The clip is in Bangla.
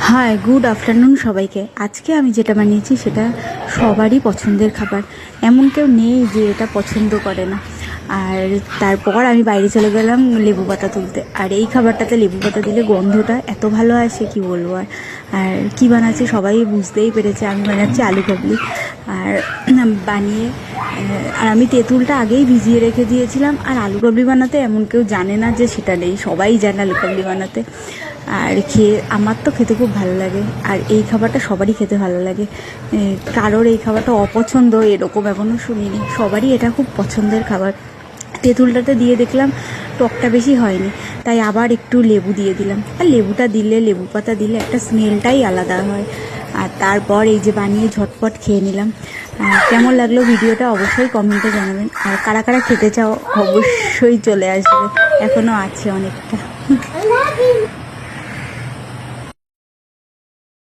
হাই, গুড আফটারনুন সবাইকে। আজকে আমি যেটা বানিয়েছি সেটা সবারই পছন্দের খাবার, এমন কেউ নেই যে এটা পছন্দ করে না। আর তারপর আমি বাইরে চলে গেলাম লেবু পাতা তুলতে। আর এই খাবারটাতে লেবু পাতা দিলে গন্ধটা এত ভালো আসে কি বলবো। আর কী বানাচ্ছি সবাই বুঝতেই পেরেছে, আমি বানাচ্ছি আলু কাবলি। আর বানিয়ে আর আমি তেঁতুলটা আগেই ভিজিয়ে রেখে দিয়েছিলাম। আর আলু কাবলি বানাতে এমন কেউ জানে না যে সেটা নেই, সবাই জানে আলু কাবলি বানাতে। আর আমার তো খেতে খুব ভালো লাগে, আর এই খাবারটা সবারই খেতে ভালো লাগে। কারোর এই খাবারটা অপছন্দ এরকম এখনও শুনিনি, সবারই এটা খুব পছন্দের খাবার। তেঁতুলটাতে দিয়ে দেখলাম টকটা বেশি হয়নি, তাই আবার একটু লেবু দিয়ে দিলাম। আর লেবুটা দিলে, লেবু পাতা দিলে একটা স্মেলটাই আলাদা হয়। আর তারপর এই যে বানিয়ে ঝটপট খেয়ে নিলাম। কেমন লাগলো ভিডিওটা অবশ্যই কমেন্টে জানাবেন। আর কারা কারা খেতে চাও অবশ্যই চলে আসবে, এখনও আছে অনেকটা।